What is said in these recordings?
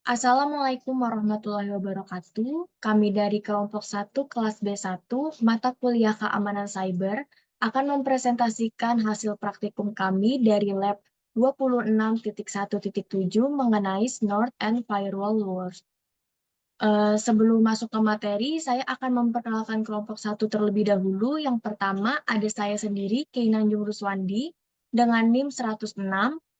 Assalamualaikum warahmatullahi wabarakatuh. Kami dari kelompok 1 kelas B1 mata kuliah keamanan cyber akan mempresentasikan hasil praktikum kami dari lab 26.1.7 mengenai Snort and Firewall Wars. Sebelum masuk ke materi, saya akan memperkenalkan kelompok 1 terlebih dahulu. Yang pertama ada saya sendiri, Keinanjung Ruswandi, dengan NIM 106.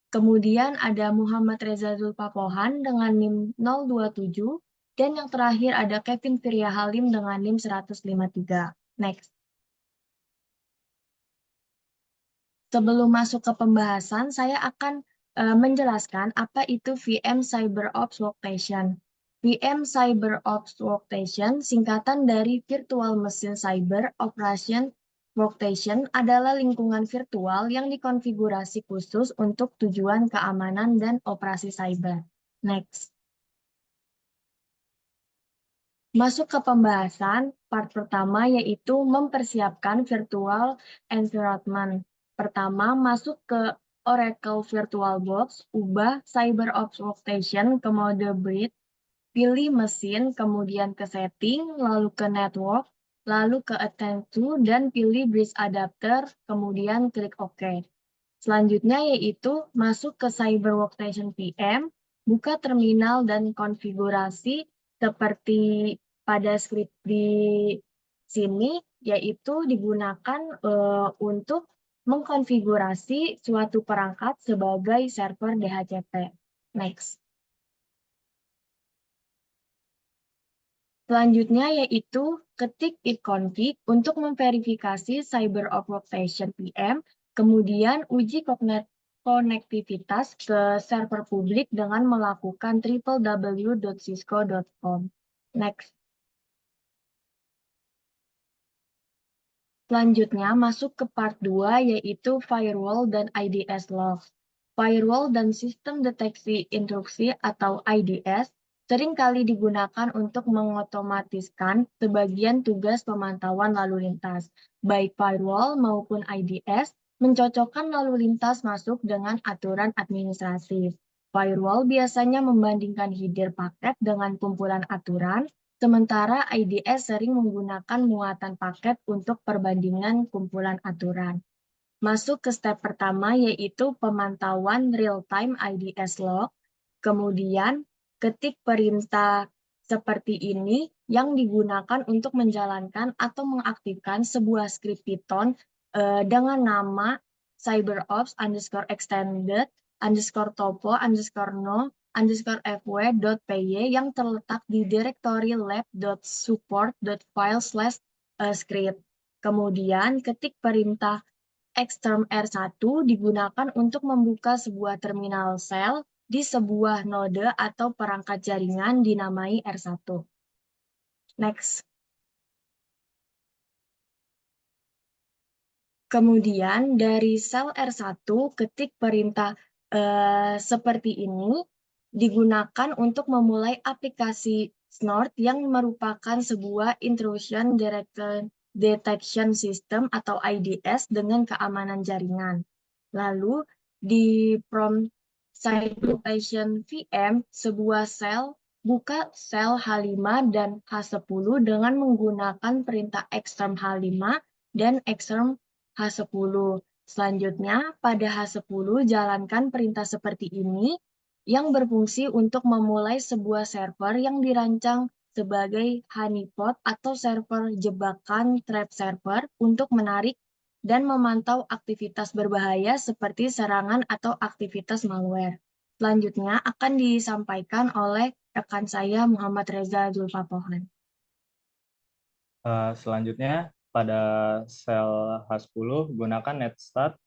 Kemudian ada Muhammad Reza Zulpapohan dengan NIM 027. Dan yang terakhir ada Kevin Firya Halim dengan NIM 153. Next. Sebelum masuk ke pembahasan, saya akan menjelaskan apa itu VM CyberOps Workstation. VM CyberOps Workstation singkatan dari Virtual Machine Cyber Operation Workstation adalah lingkungan virtual yang dikonfigurasi khusus untuk tujuan keamanan dan operasi cyber. Next. Masuk ke pembahasan, part pertama yaitu mempersiapkan virtual environment. Pertama, masuk ke Oracle VirtualBox, ubah CyberOps Workstation ke mode breed, pilih mesin, kemudian ke setting, lalu ke network, lalu ke attend to, dan pilih bridge adapter, kemudian klik OK. Selanjutnya yaitu masuk ke Cyber Workstation VM, buka terminal dan konfigurasi seperti pada script di sini, yaitu digunakan untuk mengkonfigurasi suatu perangkat sebagai server DHCP. Next. Selanjutnya yaitu ketik itconfig untuk memverifikasi CyberOps Workstation VM, kemudian uji konektivitas ke server publik dengan melakukan www.cisco.com. Next. Selanjutnya masuk ke part 2 yaitu firewall dan IDS logs. Firewall dan sistem deteksi intrusi atau IDS seringkali digunakan untuk mengotomatiskan sebagian tugas pemantauan lalu lintas. Baik firewall maupun IDS mencocokkan lalu lintas masuk dengan aturan administratif. Firewall biasanya membandingkan header paket dengan kumpulan aturan, sementara IDS sering menggunakan muatan paket untuk perbandingan kumpulan aturan. Masuk ke step pertama yaitu pemantauan real-time IDS log. Kemudian ketik perintah seperti ini yang digunakan untuk menjalankan atau mengaktifkan sebuah script Python dengan nama cyberops_extended_topo_no_fw.py yang terletak di direktori lab.support.file/script. Kemudian ketik perintah Xterm R1 digunakan untuk membuka sebuah terminal shell di sebuah node atau perangkat jaringan dinamai R1. Next. Kemudian dari sel R1 ketik perintah seperti ini digunakan untuk memulai aplikasi Snort yang merupakan sebuah intrusion detection system atau IDS dengan keamanan jaringan. Lalu di prompt Cyberoperation VM sebuah sel buka sel H5 dan H10 dengan menggunakan perintah xterm H5 dan xterm H10. Selanjutnya, pada H10 jalankan perintah seperti ini yang berfungsi untuk memulai sebuah server yang dirancang sebagai honeypot atau server jebakan trap server untuk menarik dan memantau aktivitas berbahaya seperti serangan atau aktivitas malware. Selanjutnya akan disampaikan oleh rekan saya Muhammad Reza Zulfapohan. Selanjutnya, pada sel H10, gunakan netstart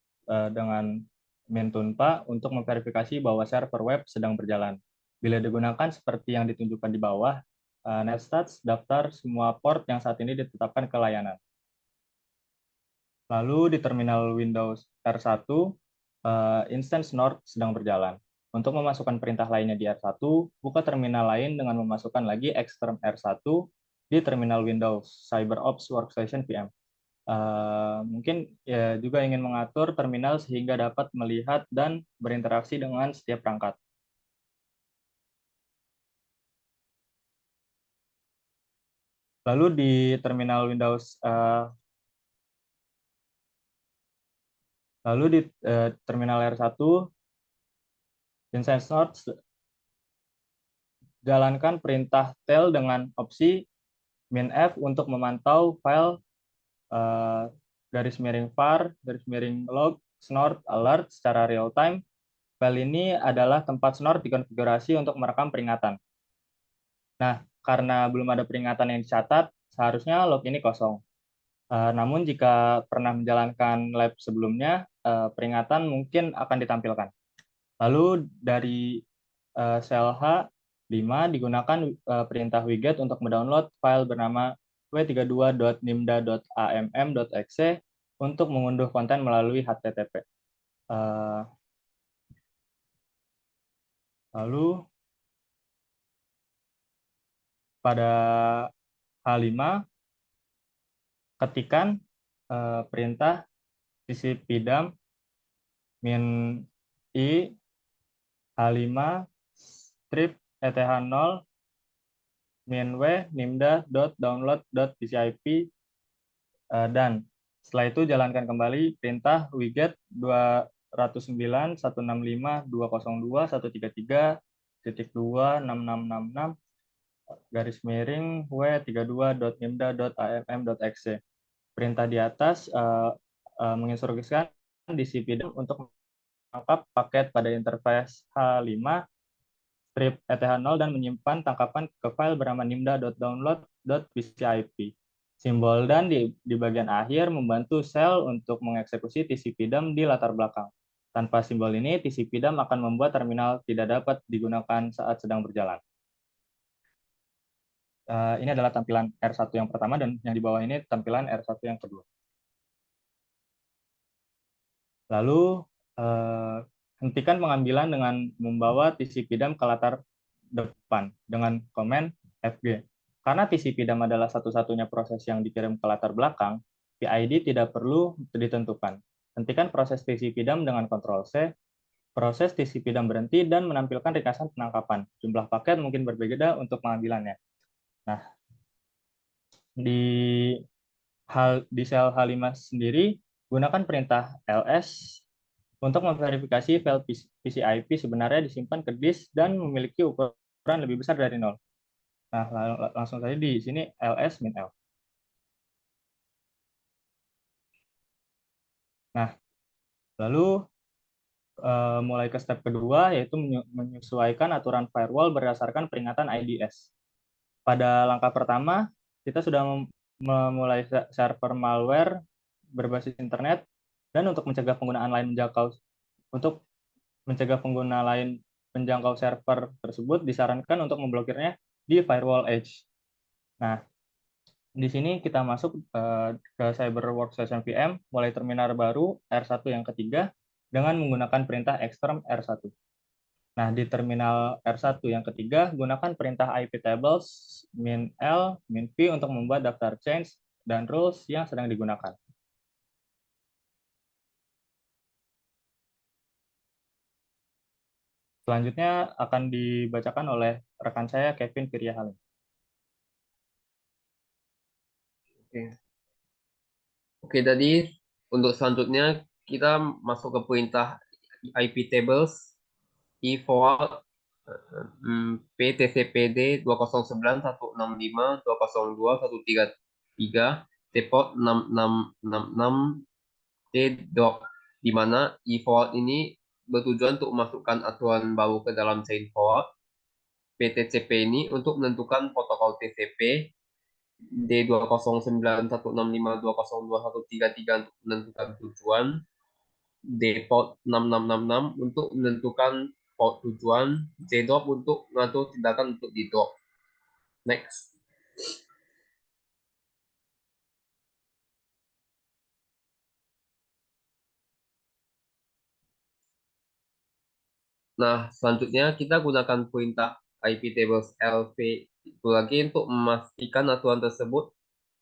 dengan Mentunpa untuk memverifikasi bahwa server web sedang berjalan. Bila digunakan seperti yang ditunjukkan di bawah, netstart daftar semua port yang saat ini ditetapkan ke layanan. Lalu di terminal Windows R1, instance Nord sedang berjalan. Untuk memasukkan perintah lainnya di R1, buka terminal lain dengan memasukkan lagi Xterm R1 di terminal Windows CyberOps Workstation VM. Mungkin ya juga ingin mengatur terminal sehingga dapat melihat dan berinteraksi dengan setiap perangkat. Lalu di terminal Windows terminal R1 instance node jalankan perintah tail dengan opsi -F untuk memantau file garis miring var, garis miring log, snort, alert secara real time. File ini adalah tempat snort dikonfigurasi untuk merekam peringatan. Nah, karena belum ada peringatan yang dicatat, seharusnya log ini kosong. Namun jika pernah menjalankan lab sebelumnya, peringatan mungkin akan ditampilkan. Lalu dari sel H5 digunakan perintah widget untuk mendownload file bernama w32.nimda.amm.exe untuk mengunduh konten melalui HTTP. Lalu pada H5 ketikan perintah tcpdump -i H5 strip eth0 -w nimda.download.tcip dan setelah itu jalankan kembali perintah widget 209.165.202.133.26666 garis miring w32.nimda.amm.exe. Perintah di atas menginstruksikan dcpdump untuk menangkap paket pada interface H5 strip eth0 dan menyimpan tangkapan ke file bernama nimda.download.tcip. Simbol dan di bagian akhir membantu sel untuk mengeksekusi tcpdump di latar belakang. Tanpa simbol ini, tcpdump akan membuat terminal tidak dapat digunakan saat sedang berjalan. Ini adalah tampilan R1 yang pertama dan yang di bawah ini tampilan R1 yang kedua. Lalu hentikan pengambilan dengan membawa tcpdump ke latar depan dengan komen fg. Karena tcpdump adalah satu-satunya proses yang dikirim ke latar belakang, PID tidak perlu ditentukan. Hentikan proses tcpdump dengan Ctrl C. Proses tcpdump berhenti dan menampilkan ringkasan penangkapan. Jumlah paket mungkin berbeda untuk pengambilannya. Nah, di sel H5 sendiri, gunakan perintah ls untuk memverifikasi file PCIP sebenarnya disimpan ke disk dan memiliki ukuran lebih besar dari 0. Nah, langsung saja di sini ls -l. Nah, lalu mulai ke step kedua, yaitu menyesuaikan aturan firewall berdasarkan peringatan IDS. Pada langkah pertama, kita sudah memulai server malware berbasis internet, dan untuk mencegah pengguna lain menjangkau server tersebut, disarankan untuk memblokirnya di firewall edge. Nah, di sini kita masuk ke Cyber Workstation VM, mulai terminal baru R1 yang ketiga dengan menggunakan perintah exterm R1. Nah, di terminal R1 yang ketiga, gunakan perintah iptables -l -v untuk membuat daftar change dan rules yang sedang digunakan. Selanjutnya akan dibacakan oleh rekan saya, Kevin Firyahalim. Oke, tadi untuk selanjutnya kita masuk ke perintah iptables forward ptcpd 209.165.202.133 depot 6666 t drop, di mana forward ini bertujuan untuk memasukkan aturan baru ke dalam chain forward PTCP ini untuk menentukan protokol TCP D209.165.202.133 untuk menentukan tujuan, D-port 6666 untuk menentukan port tujuan, J-drop untuk mengatur tindakan untuk di-drop. Next. Nah, selanjutnya kita gunakan perintah iptables lv itu lagi untuk memastikan aturan tersebut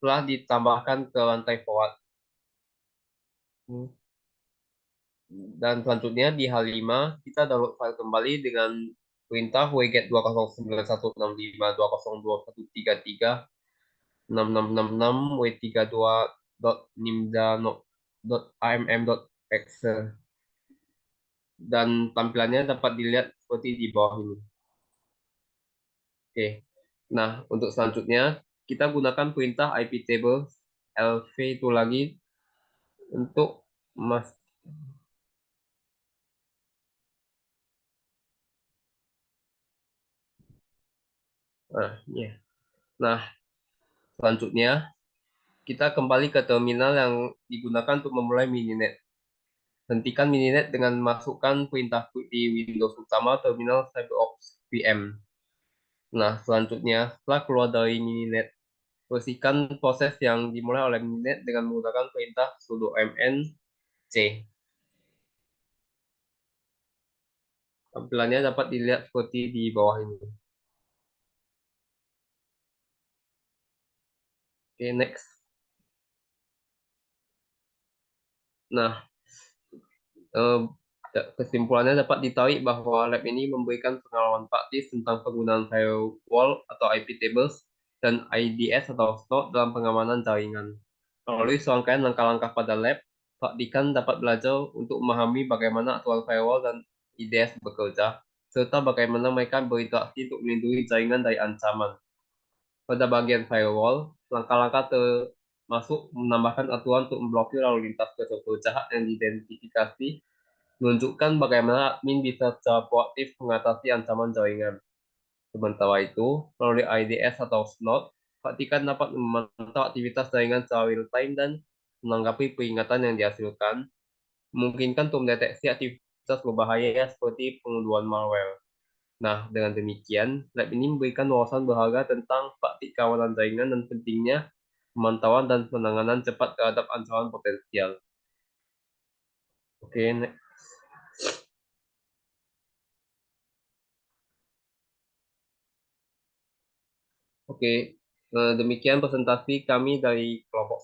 telah ditambahkan ke lantai forward. Dan selanjutnya di H5 kita download file kembali dengan perintah wget 209.165.202.133 6666 w32.nimda.amm.exe dan tampilannya dapat dilihat seperti di bawah ini. Oke. Nah, untuk selanjutnya kita gunakan perintah iptable lv itu lagi untuk mas ya. Nah, selanjutnya kita kembali ke terminal yang digunakan untuk memulai mininet. Hentikan mininet dengan masukkan perintah di Windows utama terminal CyberOps VM. Nah, selanjutnya setelah keluar dari mininet, bersihkan proses yang dimulai oleh mininet dengan menggunakan perintah sudo mn c. Tampilannya dapat dilihat seperti di bawah ini. Oke, next. Nah, eh, kesimpulannya dapat ditarik bahwa lab ini memberikan pengalaman praktis tentang penggunaan firewall atau IP tables dan IDS atau SNOT dalam pengamanan jaringan. Melalui serangkaian langkah-langkah pada lab, praktikan dapat belajar untuk memahami bagaimana aturan firewall dan IDS bekerja, serta bagaimana mereka berinteraksi untuk melindungi jaringan dari ancaman. Pada bagian firewall, langkah-langkah termasuk menambahkan aturan untuk memblokir lalu lintas ke server jahat yang diidentifikasi, menunjukkan bagaimana admin bisa secara proaktif mengatasi ancaman jaringan. Sementara itu, melalui IDS atau SNOT, praktikan dapat memantau aktivitas jaringan secara real-time dan menanggapi peringatan yang dihasilkan, memungkinkan untuk mendeteksi aktivitas berbahaya seperti pengunduhan malware. Nah, dengan demikian, lab ini memberikan wawasan berharga tentang praktik keamanan jaringan dan pentingnya pemantauan dan penanganan cepat terhadap ancaman potensial. Oke, next. Oke, demikian presentasi kami dari kelompok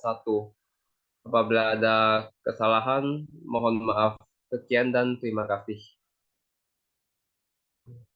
1. Apabila ada kesalahan, mohon maaf. Sekian dan terima kasih.